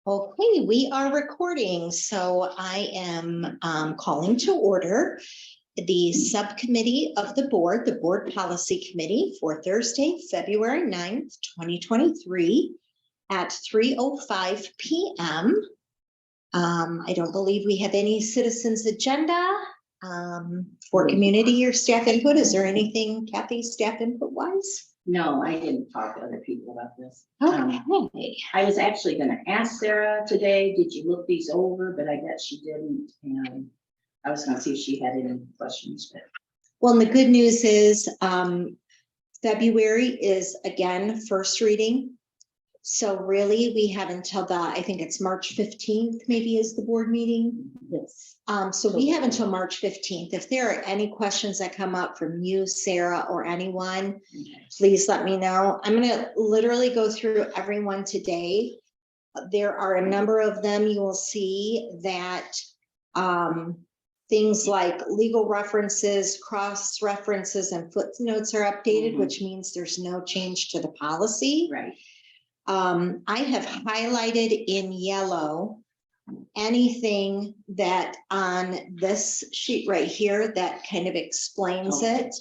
Okay, we are recording, so I am calling to order the subcommittee of the Board Policy Committee for Thursday, February 9th, 2023 at 3:05 p.m. I don't believe we have any citizens agenda for community or staff input. Is there anything, Kathy, staff input wise? No, I didn't talk to other people about this. Okay. I was actually gonna ask Sarah today, did you look these over? But I guess she didn't, and I was gonna see if she had any questions, but. Well, and the good news is February is again first reading. So really we have until I think it's March 15th maybe is the board meeting. Yes. So we have until March 15th. If there are any questions that come up from you, Sarah, or anyone, please let me know. I'm going to literally go through everyone today. There are a number of them. You will see that things like legal references, cross references, and footnotes are updated, which means there's no change to the policy. Right. I have highlighted in yellow anything that on this sheet right here that kind of explains it.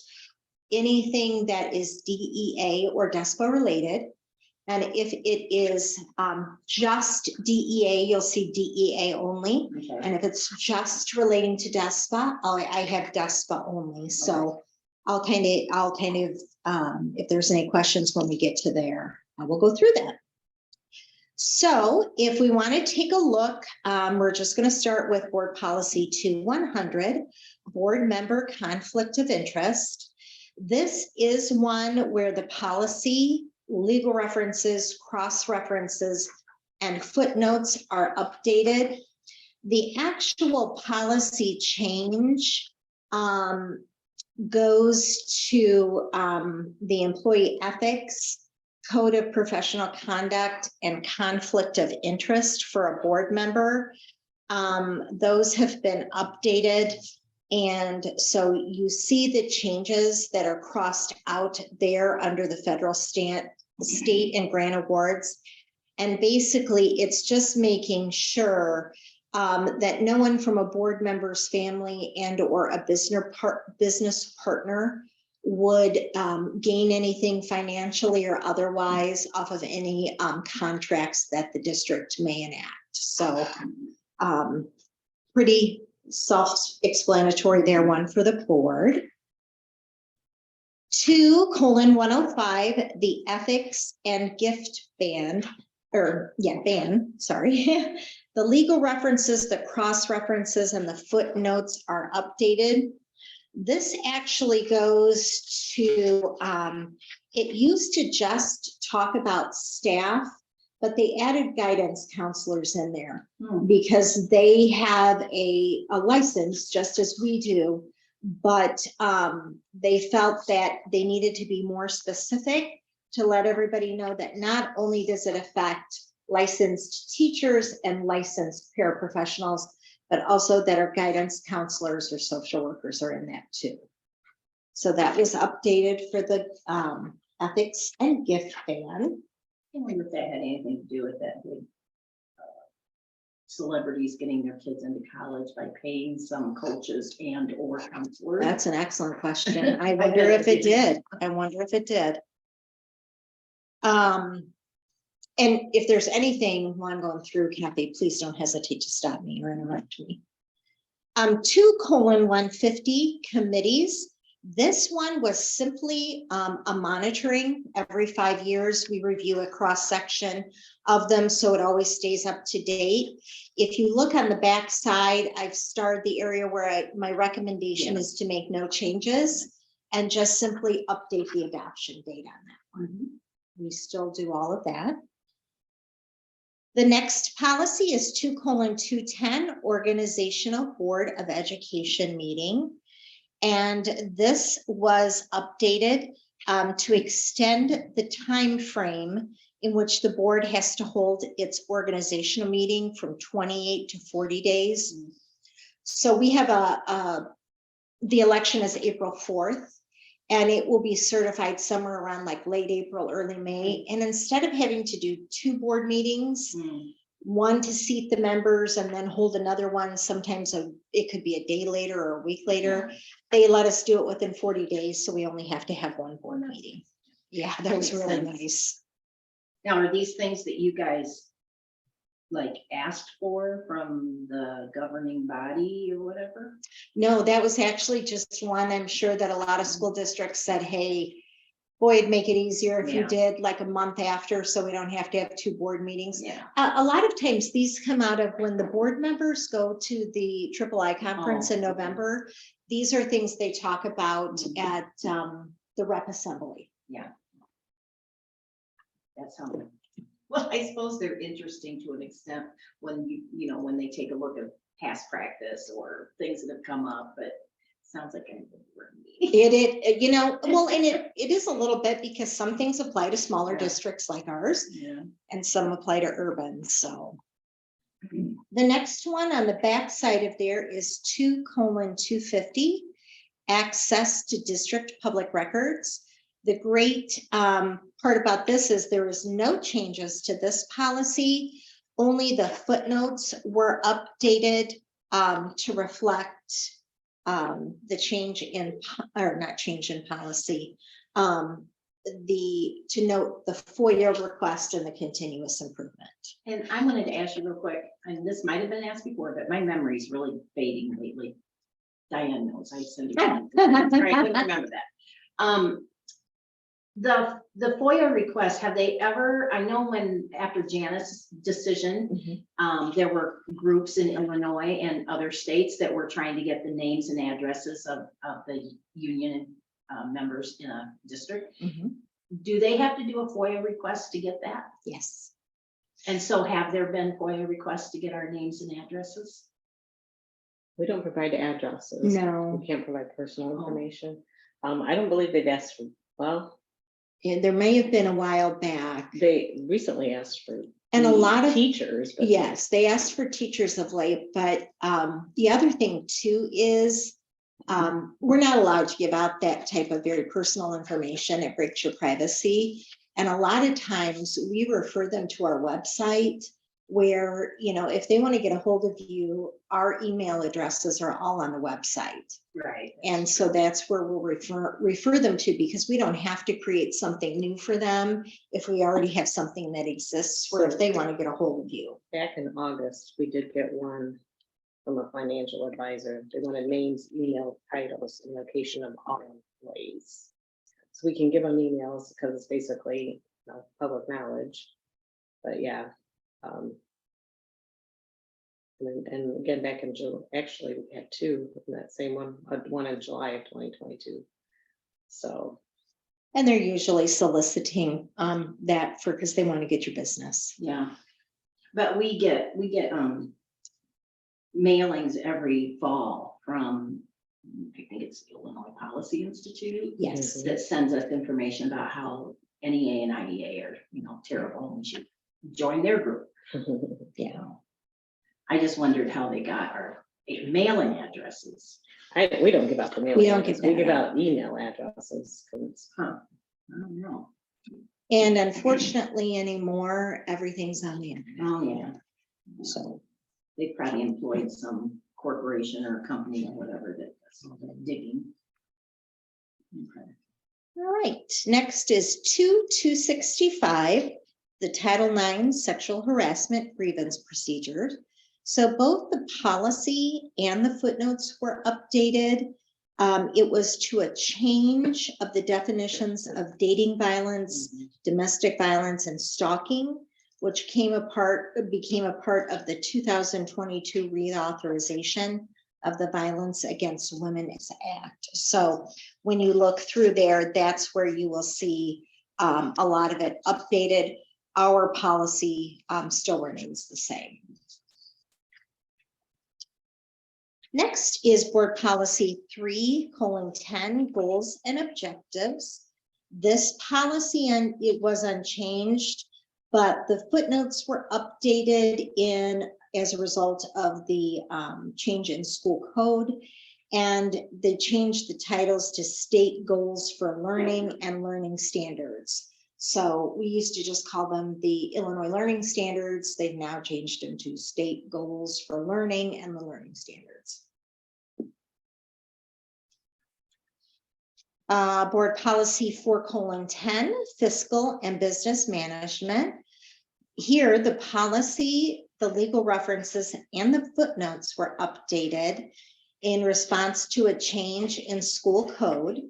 Anything that is DEA or DESPA related. And if it is just DEA, you'll see DEA only. Okay. And if it's just relating to DESPA, I have DESPA only. So I'll kind of, if there's any questions when we get to there, I will go through that. So if we want to take a look, we're just going to start with Board Policy 2100, Board Member Conflict of Interest. This is one where the policy, legal references, cross references, and footnotes are updated. The actual policy change goes to the employee ethics, code of professional conduct, and conflict of interest for a board member. Those have been updated. And so you see the changes that are crossed out there under the federal, state and grant awards. And basically it's just making sure that no one from a board member's family and or a business partner would gain anything financially or otherwise off of any contracts that the district may enact. So pretty self-explanatory there, one for the board. 2:105, the ethics and gift ban, sorry. The legal references, the cross references, and the footnotes are updated. This actually goes to, it used to just talk about staff, but they added guidance counselors in there because they have a license just as we do, but they felt that they needed to be more specific to let everybody know that not only does it affect licensed teachers and licensed paraprofessionals, but also that our guidance counselors or social workers are in that too. So that was updated for the ethics and gift ban. I wonder if that had anything to do with that big celebrities getting their kids into college by paying some coaches and or counselors. That's an excellent question. I wonder if it did. I wonder if it did. And if there's anything while I'm going through, Kathy, please don't hesitate to stop me or interrupt me. 2:150 committees. This one was simply a monitoring. Every 5 years, we review a cross section of them, so it always stays up to date. If you look on the back side, I've starred the area where my recommendation is to make no changes and just simply update the adoption date on that one. We still do all of that. The next policy is 2:210, Organizational Board of Education meeting. And this was updated to extend the time frame in which the board has to hold its organizational meeting from 28 to 40 days. So we have the election is April 4th. And it will be certified somewhere around like late April, early May. And instead of having to do 2 board meetings, one to seat the members and then hold another one. Sometimes it could be a day later or a week later. They let us do it within 40 days, so we only have to have one board meeting. Yeah, that was Makes really sense. nice. Now, are these things that you guys like asked for from the governing body or whatever? No, that was actually just one. I'm sure that a lot of school districts said, hey, boy, it'd make it easier if you Yeah. did like a month after, so we don't have to have 2 board meetings. Yeah. A lot of times these come out of when the board members go to the III conference in Oh, okay. November. These are things they talk about Mhm. at the rep assembly. Yeah. That's how. Well, I suppose they're interesting to an extent when you know, when they take a look at past practice or things that have come up, but sounds like a board meeting. It, you know, well, and it is a little bit because some things apply to smaller Yeah. districts like ours Yeah. and some apply to urban, so. The next one on the back side of there is 2:250, access to district public records. The great part about this is there is no changes to this policy. Only the footnotes were updated to reflect the change in, or not change in policy, to note the FOIA request and the continuous improvement. And I wanted to ask you real quick, and this might have been asked before, but my memory's really fading lately. Diane knows, I send you. I couldn't remember that. The FOIA request, have they ever, I know when, after Janice's decision, there were groups in Illinois and other states that were trying to get the names and addresses of the union members in a district. Do they have to do a FOIA request to get that? Yes. And so have there been FOIA requests to get our names and addresses? We don't provide addresses. No. We can't provide personal Oh. information. I don't believe they've asked for, well, And there may have been a while back. they recently asked for. And a lot of teachers. But yes, they asked for teachers of late, but the other thing too is we're not allowed to give out that type of very personal information. It breaks your privacy. And a lot of times we refer them to our website where, you know, if they want to get a hold of you, our email addresses are all on the website. Right. And so that's where we'll refer them to, because we don't have to create something new for them if we already have something that exists where if they want to get a hold of you. Back in August, we did get one from a financial advisor. They wanted names, email, titles, and location of all employees. So we can give them emails because it's basically public knowledge. But yeah. And again, back in June, actually, we had 2 in that same one in July of 2022. So. And they're usually soliciting that for, because they want to get your business. Yeah. But we get mailings every fall from, I think it's the Illinois Policy Institute. Yes. That sends us information about how NEA and IDA are, you know, terrible, and we should join their group. Yeah. I just wondered how they got our mailing addresses. We don't give out the mail. We don't give We that give out. out email addresses. Huh. I don't know. And unfortunately anymore, everything's on the internet. Oh, yeah. So, They probably employed some corporation or company or whatever that does all that digging. Okay. all right, next is 2:265, the Title IX sexual harassment grievance procedure. So both the policy and the footnotes were updated. It was to a change of the definitions of dating violence, domestic violence, and stalking, which became a part of the 2022 reauthorization of the Violence Against Women Act. So when you look through there, that's where you will see a lot of it updated. Our policy still remains the same. Next is Board Policy 3:10, Goals and Objectives. This policy, and it was unchanged, but the footnotes were updated as a result of the change in school code, and they changed the titles to state goals for learning and learning standards. So we used to just call them the Illinois Learning Standards. They've now changed them to State Goals for Learning and the Learning Standards. Board Policy 4:10, Fiscal and Business Management. Here, the policy, the legal references, and the footnotes were updated in response to a change in school code.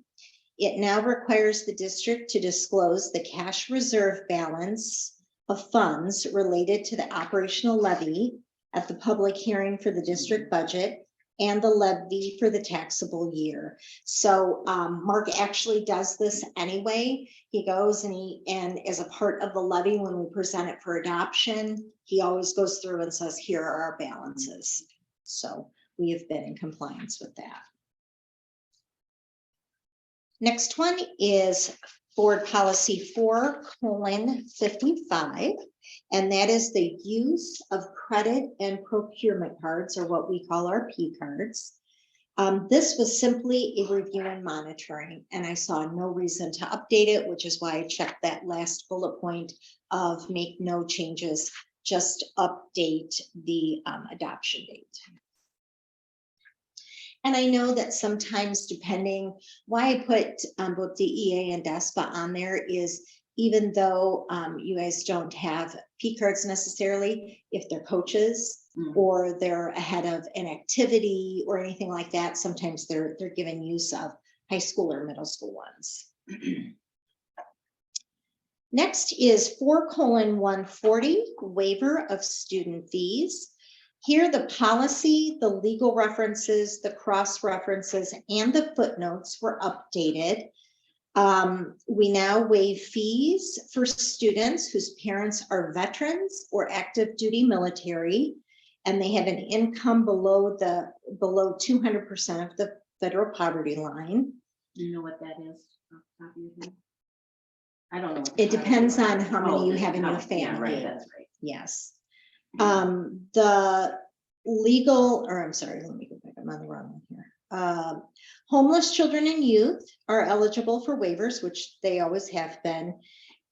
It now requires the district to disclose the cash reserve balance of funds related to the operational levy at the public hearing for the district budget and the levy for the taxable year. So Mark actually does this anyway. He goes and as a part of the levy, when we present it for adoption, he always goes through and says, here are our balances. So we have been in compliance with that. Next one is Board Policy 4:55, and that is the use of credit and procurement cards, or what we call our P cards. This was simply a review and monitoring, and I saw no reason to update it, which is why I checked that last bullet point of make no changes, just update the adoption date. And I know that sometimes, depending, why I put both DEA and DESPA on there is, even though you guys don't have P cards necessarily, if they're coaches or they're ahead of an activity or anything like that, sometimes they're given use of high school or middle school ones. Next is 4:140, waiver of student fees. Here, the policy, the legal references, the cross references, and the footnotes were updated. We now waive fees for students whose parents are veterans or active duty military, and they have an income below 200% of the federal poverty line. You know what that is? Off the top of your head? I don't know. It depends on how many you have in your Yeah, family. right, that's right. Yes. The legal, or I'm sorry, let me go back, I'm on the wrong one here. Homeless children and youth are eligible for waivers, which they always have been.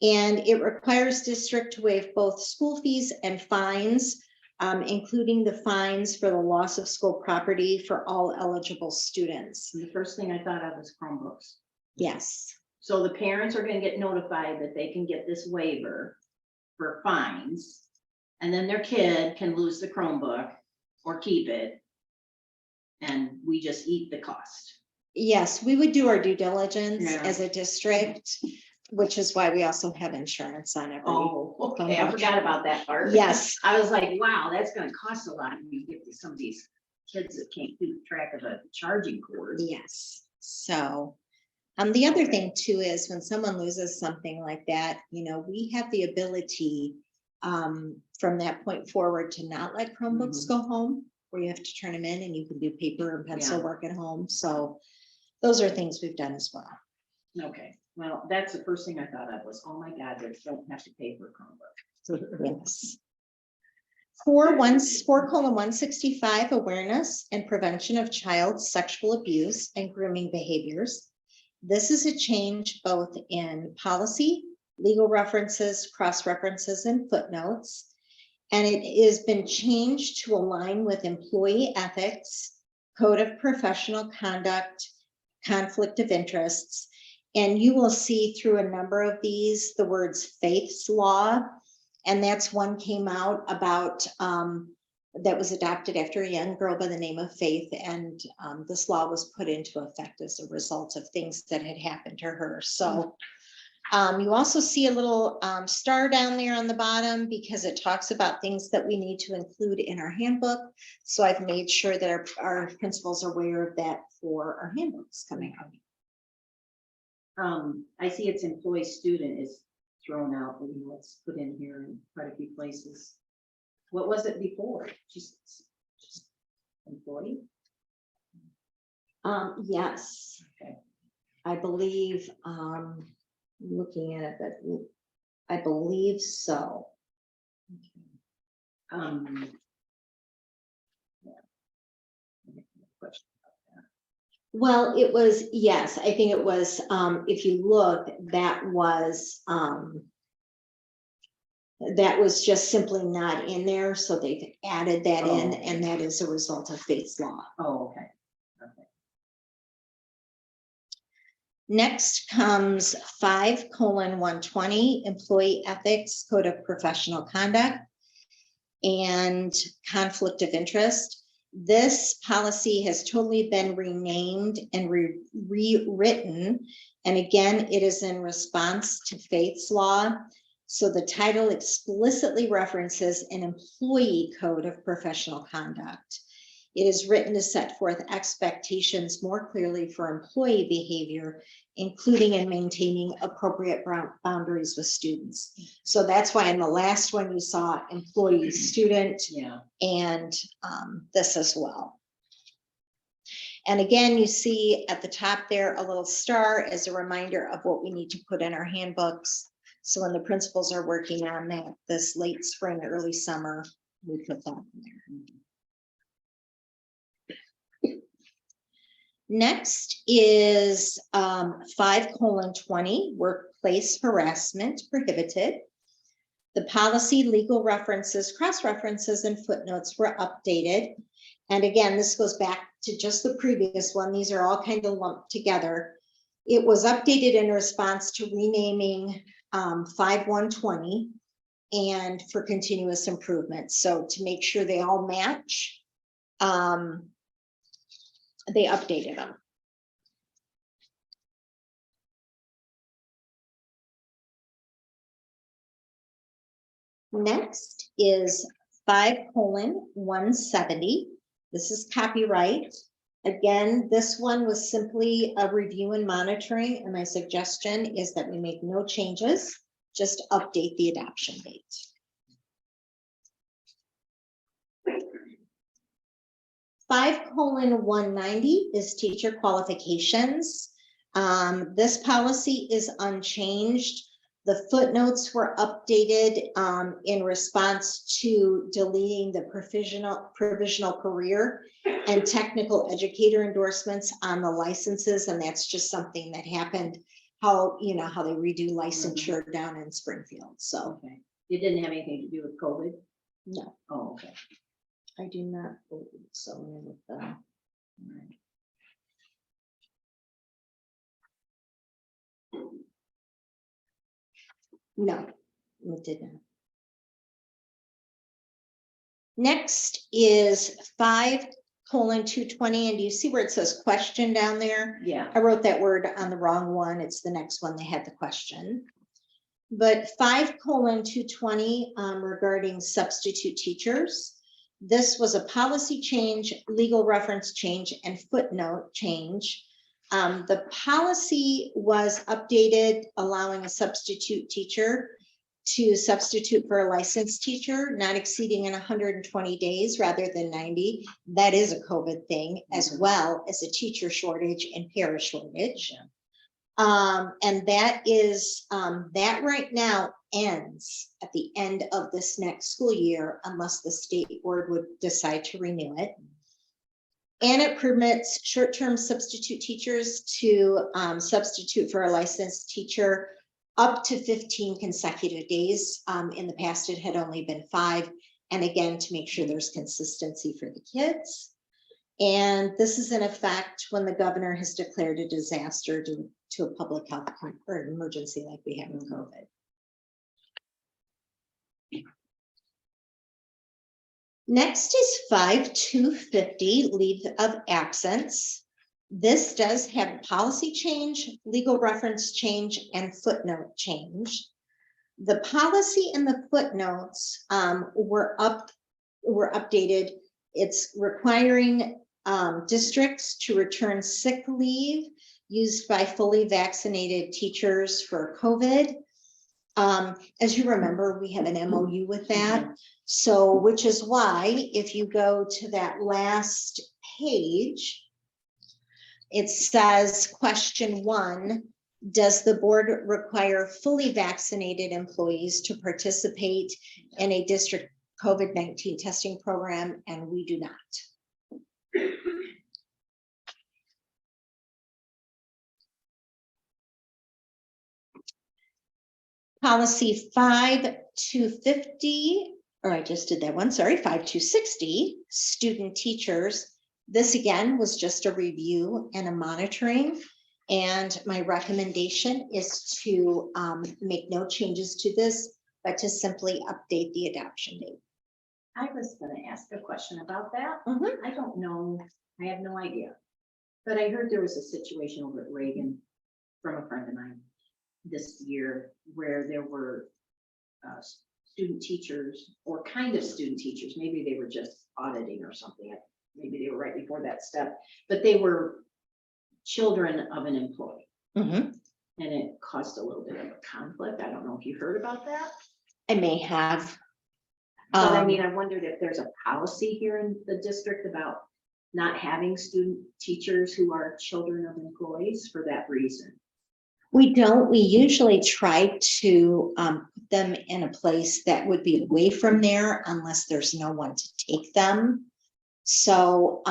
And it requires district to waive both school fees and fines, including the fines for the loss of school property for all eligible students. And the first thing I thought of was Chromebooks. Yes. So the parents are gonna get notified that they can get this waiver for fines. And then their kid can lose the Chromebook or keep it. And we just eat the cost. Yes, we would do our due diligence Yeah. as a district, which is why we also have insurance on every. Oh, okay, I forgot about that part. Yes. I was like, wow, that's gonna cost a lot when you get to some of these kids that can't keep track of a charging cord. Yes, so, the other Okay. thing too is when someone loses something like that, we have the ability from that point forward to not let Chromebooks go home, where you have to turn them in and you can do paper and pencil work at home. So those are things we've done as well. Okay, well, that's the first thing I thought of was, oh my God, they don't have to pay for a Chromebook. Yes. 4:165, awareness and prevention of child sexual abuse and grooming behaviors. This is a change both in policy, legal references, cross references, and footnotes. And it has been changed to align with employee ethics, code of professional conduct, conflict of interests. And you will see through a number of these, the words faith's law. And that's one came out about, that was adopted after a young girl by the name of Faith. And this law was put into effect as a result of things that had happened to her. So you also see a little star down there on the bottom because it talks about things that we need to include in our handbook. So I've made sure that our principals are aware of that for our handbooks coming out. I see it's employee student is thrown out, but it's put in here in quite a few places. What was it before? Just employee? Yes. Okay. I believe, looking at it, but I believe so. Yeah. Question about that. Well, it was, yes, I think it was, if you look, that was just simply not in there, so they've added that in, Oh, okay. and that is a result of Faith's law. Oh, okay. Okay. Next comes 5:120, Employee Ethics Code of Professional Conduct and Conflict of Interest. This policy has totally been renamed and rewritten. And again, it is in response to Faith's law. So the title explicitly references an employee code of professional conduct. It is written to set forth expectations more clearly for employee behavior, including in maintaining appropriate boundaries with students. So that's why in the last one you saw employee, student, Yeah. and this as well. And again, you see at the top there a little star as a reminder of what we need to put in our handbooks. So when the principals are working on that this late spring, early summer, we put that in there. Next is 5:20, workplace harassment prohibited. The policy, legal references, cross-references, and footnotes were updated. And again, this goes back to just the previous one. These are all kind of lumped together. It was updated in response to renaming 5:120 and for continuous improvement. So to make sure they all match, they updated them. Next is 5:170. This is copyright. Again, this one was simply a review and monitoring, and my suggestion is that we make no changes, just update the adoption date. 5:190 is teacher qualifications. This policy is unchanged. The footnotes were updated in response to deleting the provisional career and technical educator endorsements on the licenses, and that's just something that happened. How they redo licensure down in Springfield. So Okay. It didn't have anything to do with COVID? no, Oh, okay. I do not believe so. With All right. No, it did not. Next is 5:220, and do you see where it says question down there? Yeah. I wrote that word on the wrong one. It's the next one. They had the question. But 5:220 regarding substitute teachers. This was a policy change, legal reference change, and footnote change. The policy was updated, allowing a substitute teacher to substitute for a licensed teacher, not exceeding in 120 days rather than 90. That is a COVID thing, as well as a teacher shortage and para shortage. And that is, that right now ends at the end of this next school year, unless the state board would decide to renew it. And it permits short-term substitute teachers to substitute for a licensed teacher up to 15 consecutive days. In the past, it had only been 5. And again, to make sure there's consistency for the kids. And this is in effect when the governor has declared a disaster due to a public health or an emergency like we have with COVID. Next is 5:250, leave of absence. This does have a policy change, legal reference change, and footnote change. The policy and the footnotes were updated. It's requiring districts to return sick leave used by fully vaccinated teachers for COVID. As you remember, we have an MOU with that. So, which is why if you go to that last page, it says question 1, does the board require fully vaccinated employees to participate in a district COVID-19 testing program? And we do not. Policy 5250, or I just did that one, sorry, 5260, student teachers. This again was just a review and a monitoring. And my recommendation is to make no changes to this, but to simply update the adoption date. I was gonna ask a question about that. Mhm. I don't know, I have no idea. But I heard there was a situation over at Reagan from a friend of mine this year where there were student teachers or kind of student teachers, maybe they were just auditing or something. Maybe they were right before that step, but they were children of an employee. Mhm. And it caused a little bit of a conflict. I don't know if you heard about that. I may have. But I mean, I wondered if there's a policy here in the district about not having student teachers who are children of employees for that reason. We don't, we usually try to put them in a place that would be away from there unless there's no one to take them. So,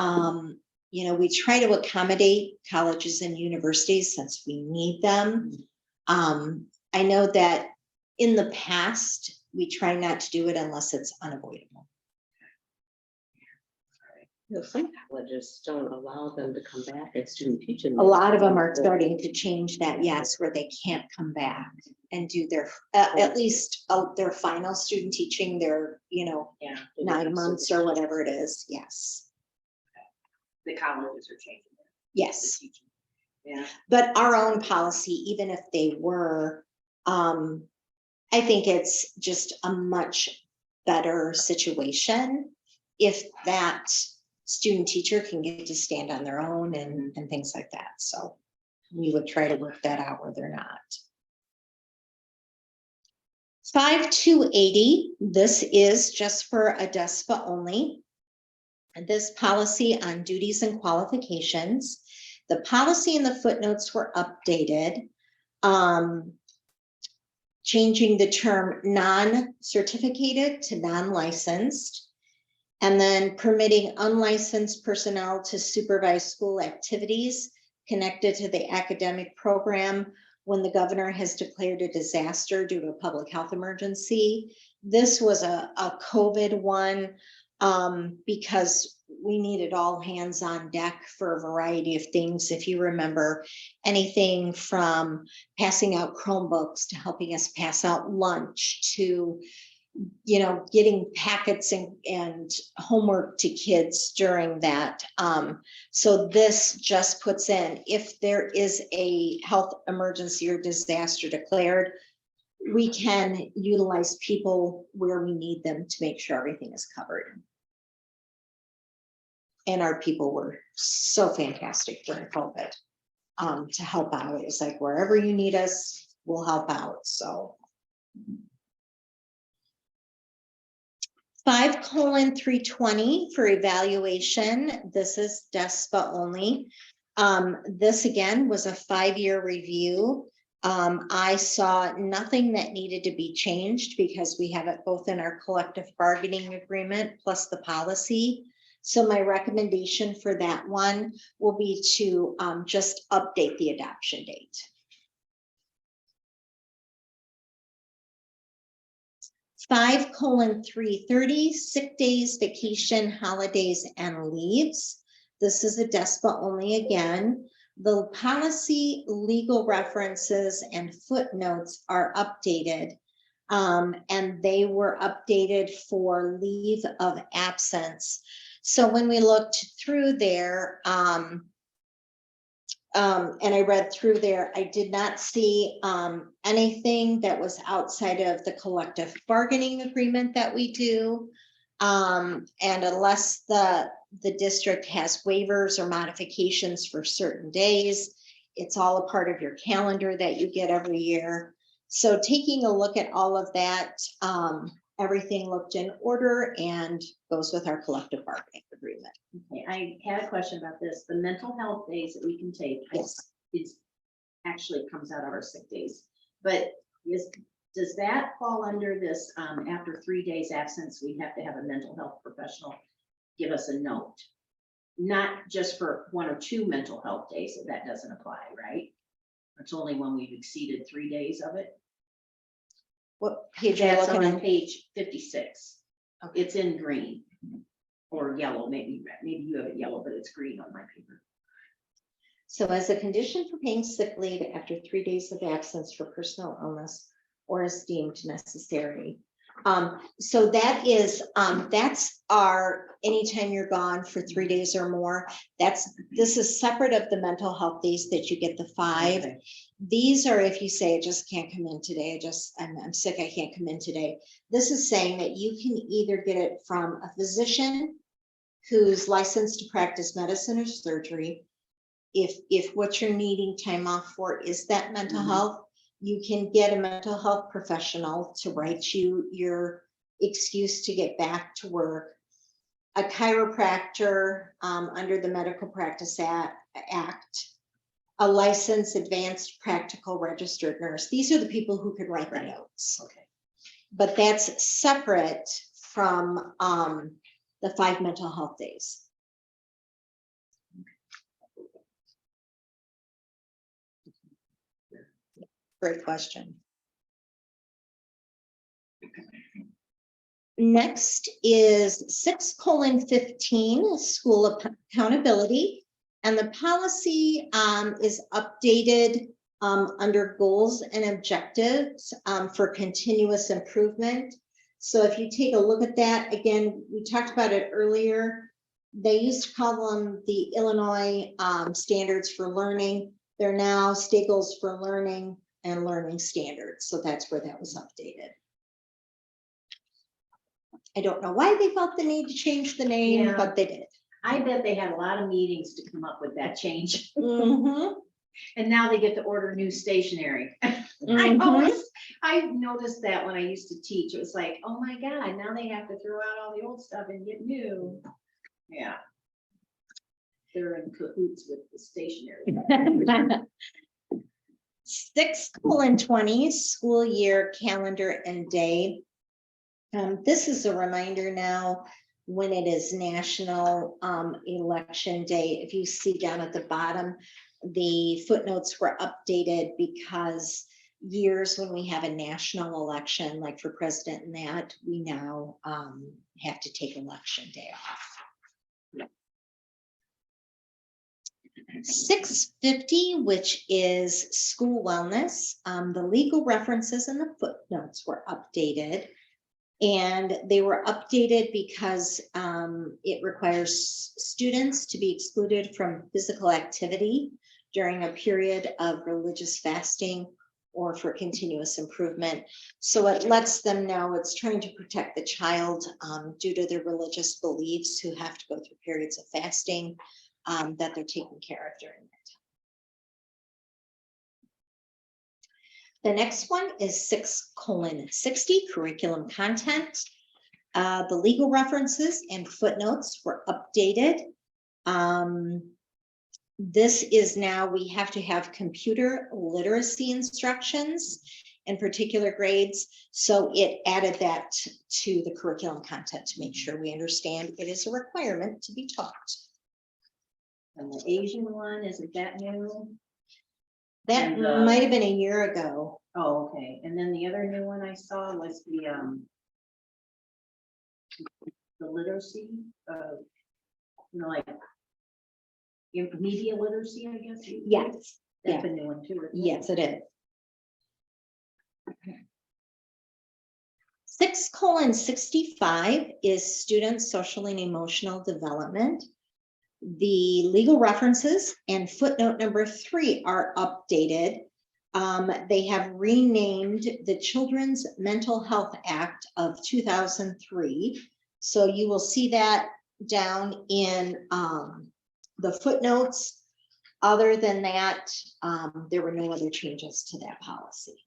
we try to accommodate colleges and universities since we need them. I know that in the past, we try not to do it unless it's unavoidable. Some colleges don't allow them to come back as student teaching. A lot of them are starting to change that, yes, where they can't come back and do their, at least their final student teaching, their, Yeah. 9 months or whatever it is, yes. The colleges are changing. the Yes, teaching. Yeah. but our own policy, even if they were, I think it's just a much better situation if that student teacher can get to stand on their own and things like that. So we would try to work that out where they're not. 5280, this is just for ADESPA only. And this policy on duties and qualifications. The policy and the footnotes were updated. Changing the term non-certificated to non-licensed, and then permitting unlicensed personnel to supervise school activities connected to the academic program when the governor has declared a disaster due to a public health emergency. This was a COVID one because we needed all hands on deck for a variety of things. If you remember, anything from passing out Chromebooks to helping us pass out lunch to getting packets and homework to kids during that. So this just puts in, if there is a health emergency or disaster declared, we can utilize people where we need them to make sure everything is covered. And our people were so fantastic during COVID to help out. It's like, wherever you need us, we'll help out, so. 5:320 for evaluation. This is DESPA only. This again was a 5-year review. I saw nothing that needed to be changed because we have it both in our collective bargaining agreement plus the policy. So my recommendation for that one will be to just update the adoption date. 5:330 sick days, vacation, holidays, and leaves. This is a DESPA only again. The policy, legal references, and footnotes are updated. And they were updated for leave of absence. So when we looked through there, and I read through there, I did not see anything that was outside of the collective bargaining agreement that we do. And unless the district has waivers or modifications for certain days, it's all a part of your calendar that you get every year. So taking a look at all of that, everything looked in order and goes with our collective bargaining agreement. Okay, I had a question about this. The mental health days that we can take. Yes. It's actually comes out of our sick days, but does that fall under this, after 3 days absence, we have to have a mental health professional give us a note? Not just for 1 or 2 mental health days, that doesn't apply, right? It's only when we've exceeded 3 days of it. What page are you That's looking on at? page 56. Okay. It's in green or yellow, maybe red. Maybe you have it yellow, but it's green on my paper. So as a condition for paying sick leave after 3 days of absence for personal illness or as deemed necessary. So that is, that's our, anytime you're gone for 3 days or more, this is separate of the mental health days that you get the 5. Okay. These are if you say, I just can't come in today, I'm sick, I can't come in today. This is saying that you can either get it from a physician who's licensed to practice medicine or surgery. If what you're needing time off for is that mental Mhm. health, you can get a mental health professional to write you your excuse to get back to work. A chiropractor under the Medical Practice Act, a licensed advanced practical registered nurse. These are the people who could write the Right. notes. Okay. But that's separate from the 5 mental health days. Great question. Next is 6:15, school accountability. And the policy is updated under goals and objectives for continuous improvement. So if you take a look at that, again, we talked about it earlier. They used to call them the Illinois standards for learning. They're now state goals for learning and learning standards. So that's where that was updated. I don't know why they felt the need to change the name, Yeah. but they did. I bet they had a lot of meetings to come up with that change. Mhm. And now they get to order new stationery. Mhm. I noticed that when I used to teach, it was like, oh my God, now they have to throw out all the old stuff and get new. Yeah. They're in cahoots with the stationery. 6:20, school year calendar and day. This is a reminder now when it is National Election Day. If you see down at the bottom, the footnotes were updated because years when we have a national election, like for president and that, we now have to take election day off. 6:50, which is school wellness. The legal references and the footnotes were updated. And they were updated because it requires students to be excluded from physical activity during a period of religious fasting or for continuous improvement. So it lets them know it's trying to protect the child due to their religious beliefs who have to go through periods of fasting that they're taken care of during that. The next one is 6:60, curriculum content. The legal references and footnotes were updated. This is now, we have to have computer literacy instructions in particular grades. So it added that to the curriculum content to make sure we understand it is a requirement to be taught. And the Asian one, isn't that new? That And the- might have been a year ago. Oh, okay. And then the other new one I saw was the literacy, like media literacy, I guess. Yes, That's a new one too. isn't it? yes, it is. 6:65 is student social and emotional development. The legal references and footnote number 3 are updated. They have renamed the Children's Mental Health Act of 2003. So you will see that down in the footnotes. Other than that, there were no other changes to that policy.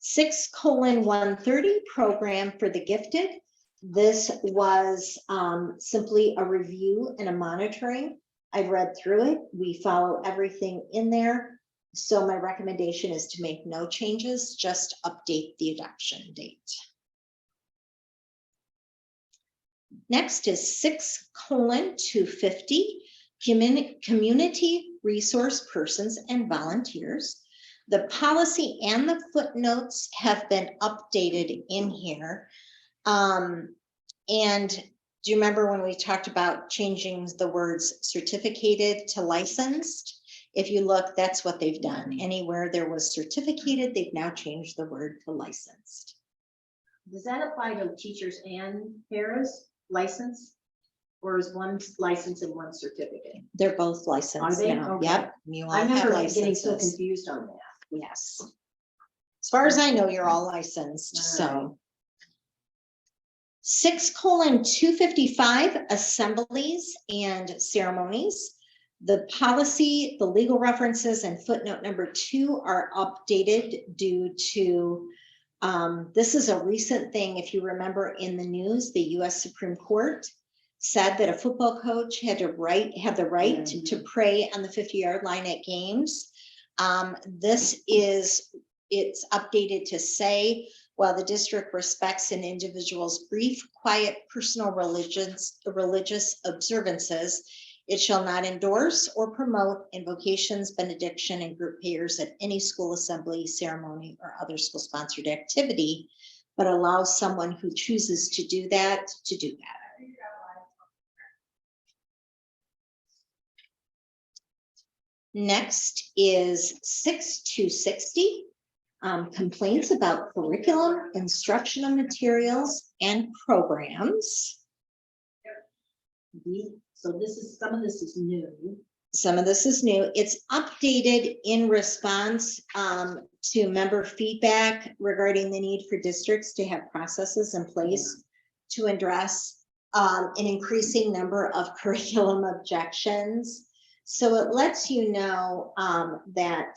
6:130 program for the gifted. This was simply a review and a monitoring. I've read through it. We follow everything in there. So my recommendation is to make no changes, just update the adoption date. Next is 6:250, community resource persons and volunteers. The policy and the footnotes have been updated in here. And do you remember when we talked about changing the words certificated to licensed? If you look, that's what they've done. Anywhere there was certificated, they've now changed the word to licensed. Does that apply to teachers and paras license? Or is one license and one certificate? They're both licensed Are they? now. Okay. Yep. You all I have remember getting so licenses. confused on that. Yes. As far as I know, you're all licensed, All right. so. 6:255 assemblies and ceremonies. The policy, the legal references and footnote number 2 are updated due to, this is a recent thing. If you remember in the news, the US Supreme Court said that a football coach had the right to pray on the 50-yard line at games. It's updated to say, while the district respects an individual's brief, quiet, personal religious observances, it shall not endorse or promote invocations, benediction, and group prayers at any school assembly, ceremony, or other school-sponsored activity, but allows someone who chooses to do that to do that. Next is 6:260. Complaints about curriculum, instructional materials, and programs. So some of this is new. Some of this is new. It's updated in response to member feedback regarding the need for districts to have processes in place to address an increasing number of curriculum objections. So it lets you know that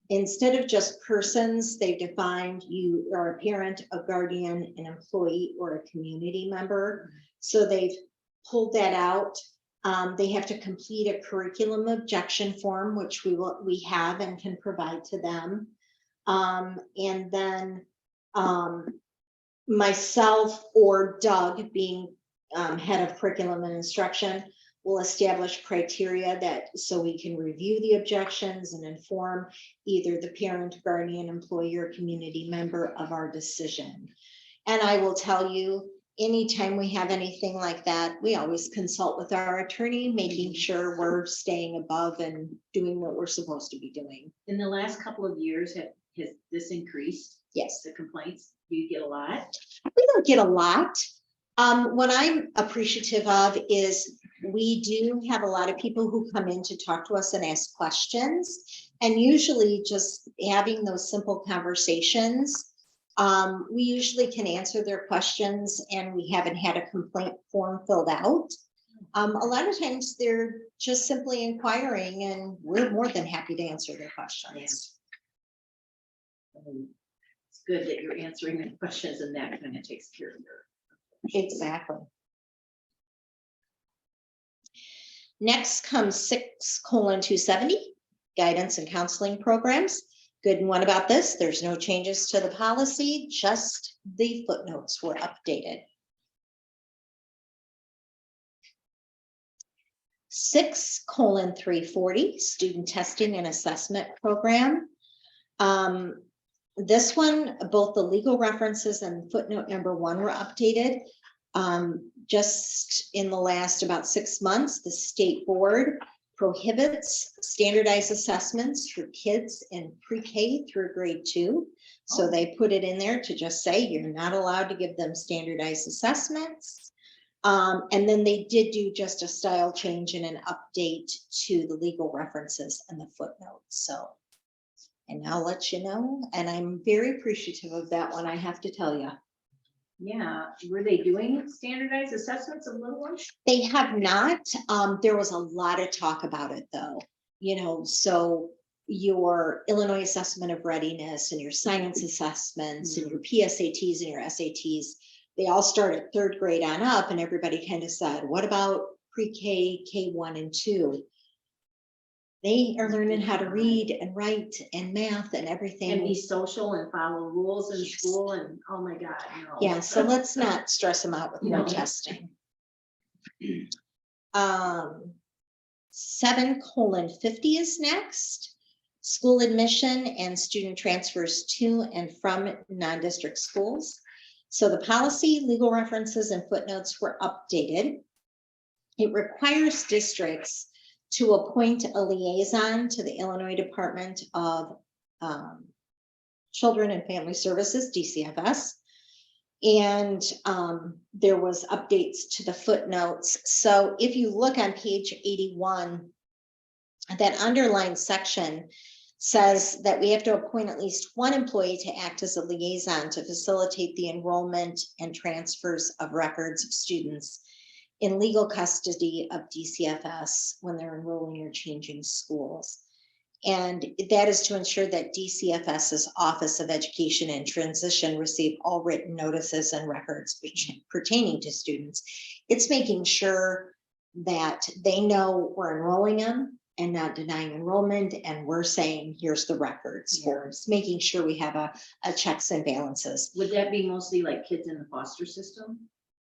instead of just persons, they've defined you are a parent, a guardian, an employee, or a community member. So they've pulled that out. They have to complete a curriculum objection form, which we have and can provide to them. And then myself or Doug, being head of curriculum and instruction, will establish criteria so we can review the objections and inform either the parent, guardian, employee, or community member of our decision. And I will tell you, anytime we have anything like that, we always consult with our attorney, making sure we're staying above and doing what we're supposed to be doing. In the last couple of years, has this increased? Yes. The complaints, do you get a lot? We don't get a lot. What I'm appreciative of is we do have a lot of people who come in to talk to us and ask questions, and usually just having those simple conversations, we usually can answer their questions, and we haven't had a complaint form filled out. A lot of times they're just simply inquiring, and we're more than happy to answer their questions. It's good that you're answering the questions, and that kind of takes care of your. Exactly. Next comes 6:270, guidance and counseling programs. Good one about this, there's no changes to the policy, just the footnotes were updated. 6:340, student testing and assessment program. This one, both the legal references and footnote number 1 were updated. Just in the last about 6 months, the state board prohibits standardized assessments for kids in pre-K through grade 2. So they put it in there to just say you're not allowed to give them standardized assessments. And then they did do just a style change and an update to the legal references and the footnotes. So, and I'll let you know, and I'm very appreciative of that one, I have to tell you. Yeah, were they doing standardized assessments of little ones? They have not. There was a lot of talk about it though. So your Illinois Assessment of Readiness and your science assessments and your PSATs and your SATs, they all start at 3rd grade on up, and everybody kind of said, what about pre-K, K1 and 2? They are learning how to read and write and math and everything. And be social and follow rules in school, and oh my God, no. Yeah, so let's not stress them out with more No. testing. 7:50 is next. school admission and student transfers to and from non-district schools. So the policy, legal references, and footnotes were updated. It requires districts to appoint a liaison to the Illinois Department of Children and Family Services, DCFS. And there was updates to the footnotes. So if you look on page 81, that underlined section says that we have to appoint at least one employee to act as a liaison to facilitate the enrollment and transfers of records of students in legal custody of DCFS when they're enrolling or changing schools. And that is to ensure that DCFS's Office of Education and Transition receive all written notices and records pertaining to students. It's making sure that they know we're enrolling them and not denying enrollment, and we're saying, here's the records for us, making sure we have a checks and balances. Would that be mostly like kids in the foster system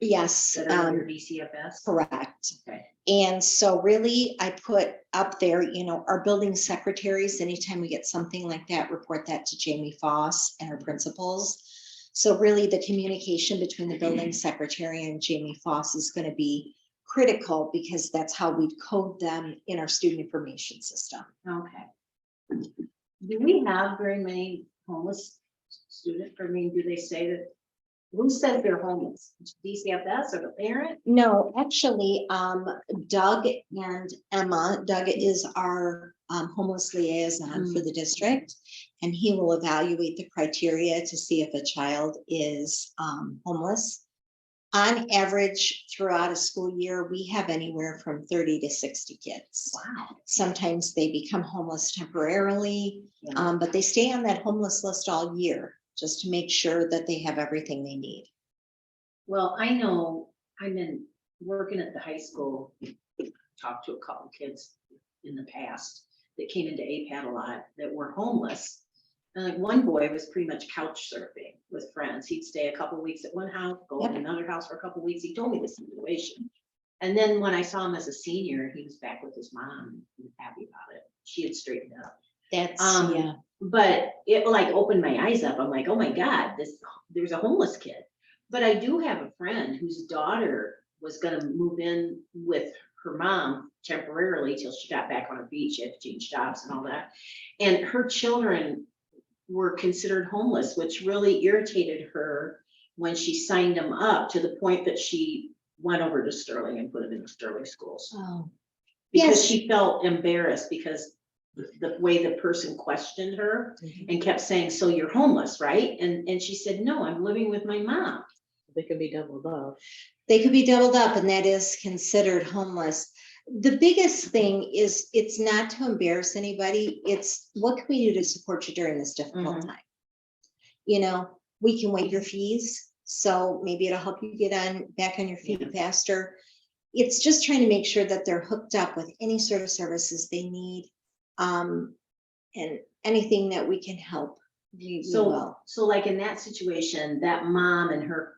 Yes, that are under DCFS? correct. Okay. And so really, I put up there, you know, our building secretaries, anytime we get something like that, report that to Jamie Foss and our principals. So really, the communication between the building secretary and Jamie Foss is going to be critical, because that's how we code them in our student information system. Okay. Do we have very many homeless students? I mean, do they say that, who says they're homeless? DCFS or the parent? No, actually, Doug and Emma, Doug is our homeless liaison for the district, and he will evaluate the criteria to see if a child is homeless. On average, throughout a school year, we have anywhere from 30 to 60 kids. Wow. Sometimes they become homeless temporarily, Yeah. but they stay on that homeless list all year just to make sure that they have everything they need. Well, I know I've been working at the high school, talked to a couple kids in the past that came into APAT a lot that were homeless. And like one boy was pretty much couch surfing with friends. He'd stay a couple weeks at one house, go to another house for a couple weeks. He told me the situation. And then when I saw him as a senior, he was back with his mom. He was happy about it. She had straightened up. That's, yeah. But it like opened my eyes up. I'm like, oh my God, there's a homeless kid. But I do have a friend whose daughter was gonna move in with her mom temporarily till she got back on her feet. She had to change jobs and all that. And her children were considered homeless, which really irritated her when she signed them up, to the point that she went over to Sterling and put them in the Sterling schools. oh, Because yes. she felt embarrassed because the way the person questioned her and kept saying, so you're homeless, right? And she said, no, I'm living with my mom. They can be doubled up. They could be doubled up, and that is considered homeless. The biggest thing is, it's not to embarrass anybody. It's what can we do to support you during this difficult time? You know, we can waive your fees, so maybe it'll help you get back on your feet faster. It's just trying to make sure that they're hooked up with any sort of services they need, and anything that we can help. We will. So like in that situation, that mom and her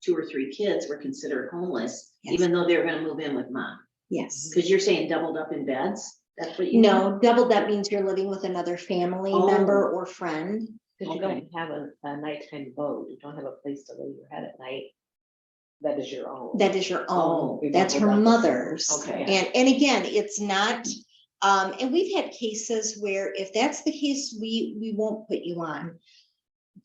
2 or 3 kids were considered homeless, Yes. even though they were gonna move in with mom. Yes. Because you're saying doubled up in beds? That's what you mean? No, doubled up means you're living with another family member or friend. Because you don't have a nighttime boat, you don't have a place to lay your head at night. That is your own. That is your own. Oh, That's her doubled up. mother's. Okay. And again, it's not, and we've had cases where if that's the case, we won't put you on.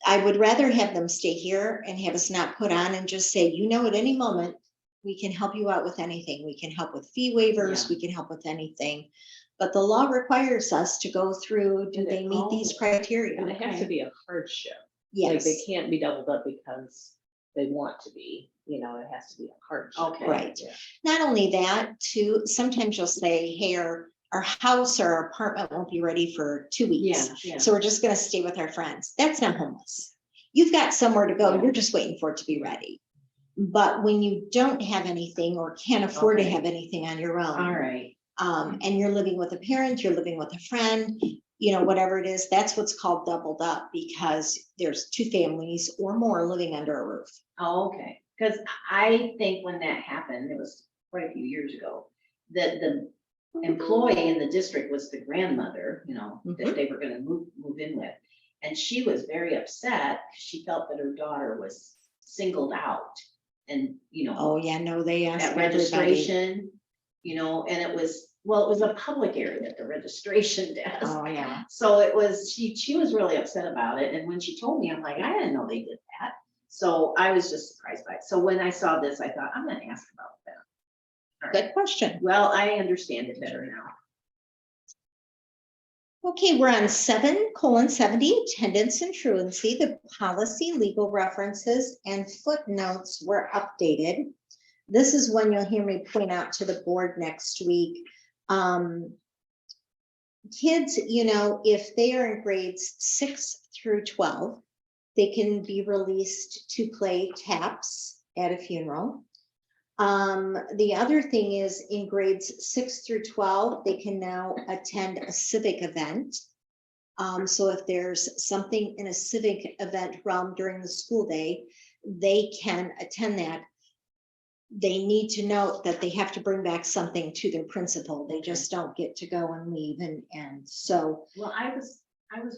I would rather have them stay here and have us not put on and just say, you know, at any moment, we can help you out with anything. We can help with fee waivers. We can help with anything. But the law requires us to go through, do they meet these criteria? And it has to be a hardship. Like Yes, they can't be doubled up because they want to be, you know, it has to be a hardship. Okay. right. Yeah. Not only that, too, sometimes you'll say, hey, our house or our apartment won't be ready for 2 weeks. Yeah. So we're just gonna stay with our friends. That's not homeless. You've got somewhere to go. Yeah. You're just waiting for it to be ready. But when you don't have anything or can't afford to Okay. have anything on your own. All right. And you're living with a parent, you're living with a friend, you know, whatever it is, that's what's called doubled up, because there's 2 families or more living under a roof. Oh, okay. Because I think when that happened, it was quite a few years ago, that employee in the district was the grandmother, Mhm. that they were gonna move in with. And she was very upset. She felt that her daughter was singled out and, Oh, yeah, no, they asked at everybody. registration, and it was a public area at the registration desk. Oh, yeah. So it was, she was really upset about it. And when she told me, I'm like, I didn't know they did that. So I was just surprised by it. So when I saw this, I thought, I'm gonna ask about that. All right. Good question. Well, I understand it better now. Okay, we're on 7:70, attendance and truancy. The policy, legal references, and footnotes were updated. This is when you'll hear me point out to the board next week. Kids, if they are in grades 6 through 12, they can be released to play taps at a funeral. The other thing is in grades 6 through 12, they can now attend a civic event. So if there's something in a civic event realm during the school day, they can attend that. They need to note that they have to bring back something to their principal. They just don't get to go and leave. And so. Well, I was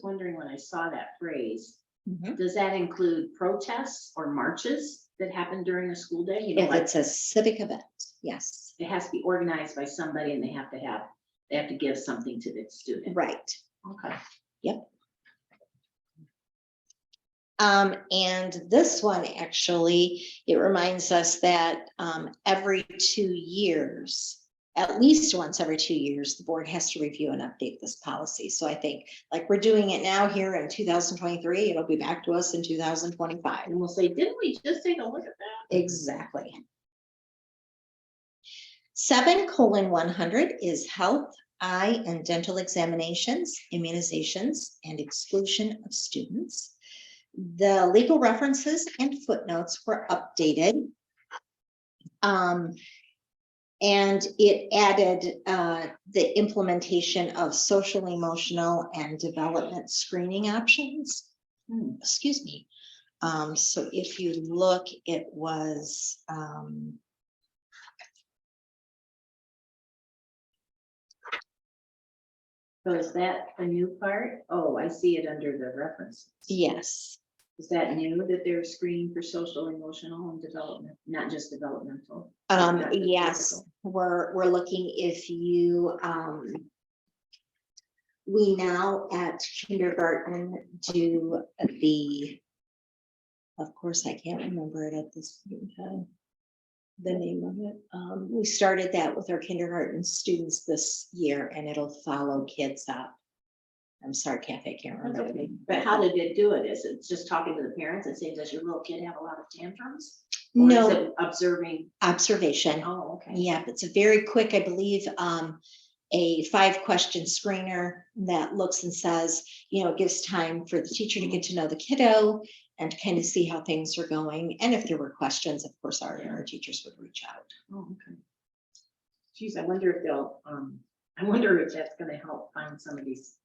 wondering when I saw that phrase, Mhm. does that include protests or marches that happen during a school day? If it's a civic event, yes. It has to be organized by somebody and they have to give something to the student. Right. Okay. Yep. And this one, actually, it reminds us that every 2 years, at least once every 2 years, the board has to review and update this policy. So I think like we're doing it now here in 2023, it'll be back to us in 2025. And we'll say, didn't we just take a look at that? Exactly. 7:100 is health, eye, and dental examinations, immunizations, and exclusion of students. The legal references and footnotes were updated. And it added the implementation of social, emotional, and development screening options. Excuse me. So if you look, it was So is that a new part? Oh, I see it under the reference. yes. Is that new that they're screening for social, emotional, and development, not just developmental? Yes, we're looking if you we now at kindergarten do of course, I can't remember it at this point in time, the name of it. We started that with our kindergarten students this year, and it'll follow kids up. I'm sorry, Kathy, I can't remember. Okay. But how did it do it? Is it just talking to the parents and saying, does your little kid have a lot of tantrums? Or is No, it observing? observation. Oh, okay. Yeah, it's a very quick, I believe, a 5-question screener that looks and says, gives time for the teacher to get to know the kiddo and kind of see how things are going. And if there were questions, of course, our teachers would reach out. Oh, okay. Geez, I wonder if that's gonna help find some of these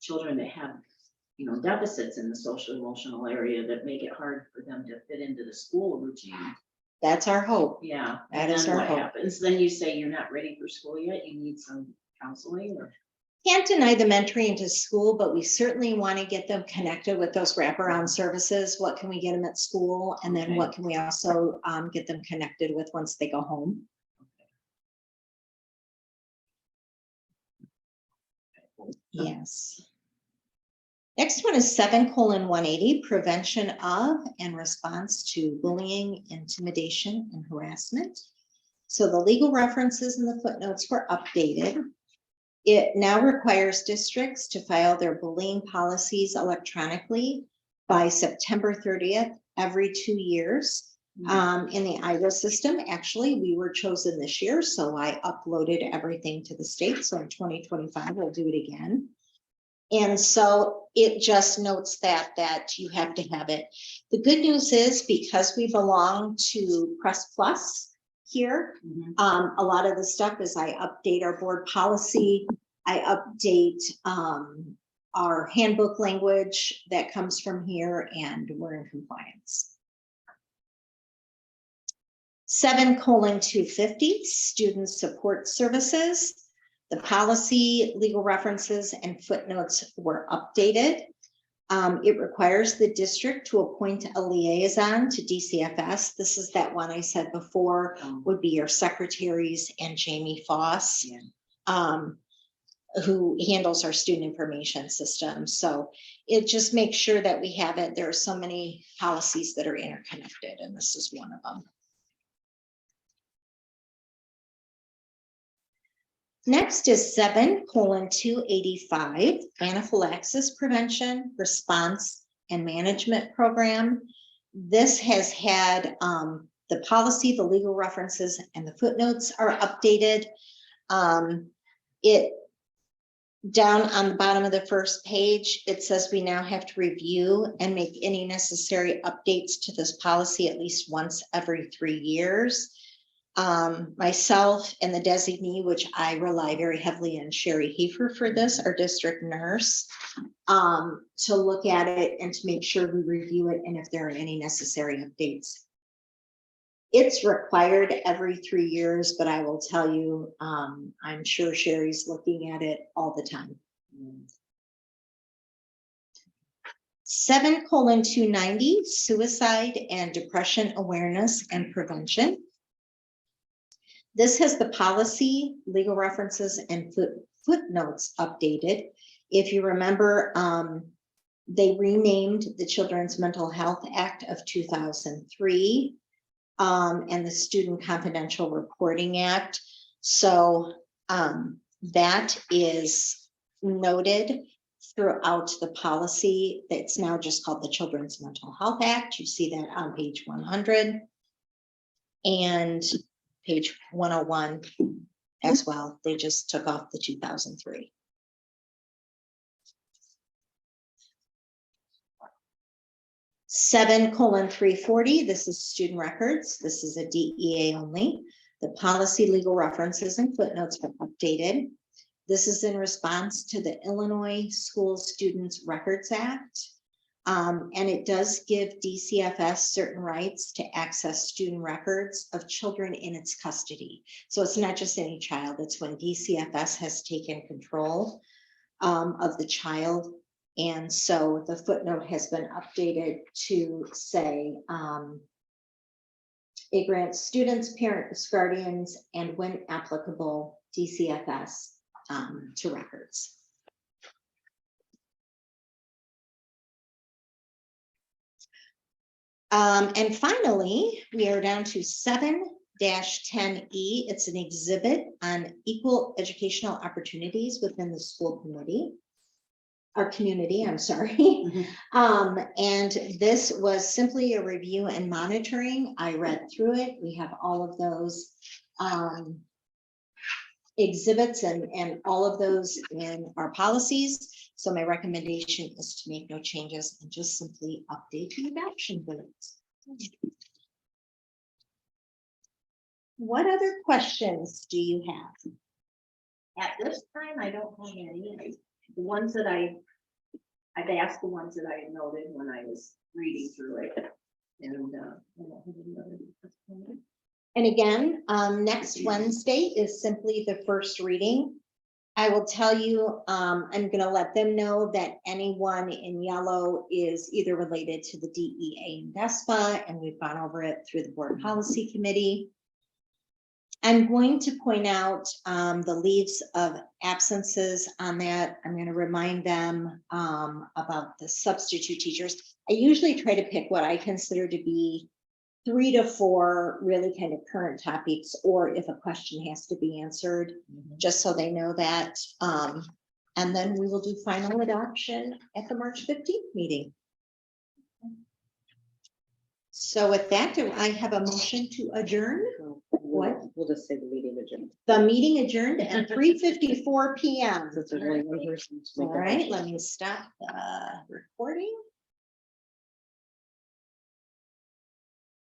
children that have, deficits in the social emotional area that make it hard for them to fit into the school routine. That's our hope. Yeah. That And is then our what hope. happens? Then you say you're not ready for school yet, you need some counseling or? Can't deny them entry into school, but we certainly want to get them connected with those wraparound services. What can we get them at school? And then Okay. what can we also get them connected with once they go home? Yes. Next one is 7:180, prevention of and response to bullying, intimidation, and harassment. So the legal references and the footnotes were updated. It now requires districts to file their bullying policies electronically by September 30th, every 2 years. In the IRO system, actually, we were chosen this year, so I uploaded everything to the state. So in 2025, we'll do it again. And so it just notes that you have to have it. The good news is because we belong to Press Plus here, a lot of the stuff is I update our board policy, I update our handbook language that comes from here, and we're in compliance. 7:250, student support services. The policy, legal references, and footnotes were updated. It requires the district to appoint a liaison to DCFS. This is that one I said before, would be your secretaries and Jamie Foss, who handles our student information system. So it just makes sure that we have it. There are so many policies that are interconnected, and this is one of them. Next is 7:285, anaphylaxis prevention, response, and management program. This has had the policy, the legal references, and the footnotes are updated. It down on the bottom of the first page, it says we now have to review and make any necessary updates to this policy at least once every 3 years. Myself and the designee, which I rely very heavily on Sherry Heifer for this, our district nurse, to look at it and to make sure we review it and if there are any necessary updates. It's required every 3 years, but I will tell you, I'm sure Sherry's looking at it all the time. 7:290, suicide and depression awareness and prevention. This has the policy, legal references, and footnotes updated. If you remember, they renamed the Children's Mental Health Act of 2003 and the Student Confidential Reporting Act. So that is noted throughout the policy. It's now just called the Children's Mental Health Act. You see that on page 100 and page 101 as well. They just took off the 2003. 7:340, this is student records. This is a DEA only. The policy, legal references, and footnotes are updated. This is in response to the Illinois School Students Records Act. And it does give DCFS certain rights to access student records of children in its custody. So it's not just any child, it's when DCFS has taken control of the child. And so the footnote has been updated to say it grants students, parents, guardians, and when applicable, DCFS to records. And finally, we are down to 7-10E. It's an exhibit on equal educational opportunities within the school committee. Our community, I'm sorry. And this was simply a review and monitoring. I read through it. We have all of those exhibits and all of those in our policies. So my recommendation is to make no changes and just simply update the adoption bullets. What other questions do you have? At this time, I don't have any. The ones that I've asked the ones that I had noted when I was reading through it. And And again, next Wednesday is simply the first reading. I will tell you, I'm going to let them know that anyone in yellow is either related to the DEA and DESPA, and we've gone over it through the board policy committee. I'm going to point out the leaves of absences on that. I'm going to remind them about the substitute teachers. I usually try to pick what I consider to be 3 to 4 really kind of current topics, or if a question has to be answered, just so they know that. And then we will do final adoption at the March 15th meeting. So with that, do I have a motion to adjourn? What? We'll just say the meeting adjourned. The meeting adjourned at 3:54 p.m. Since there's only one person to make All a right, motion. let me stop the recording.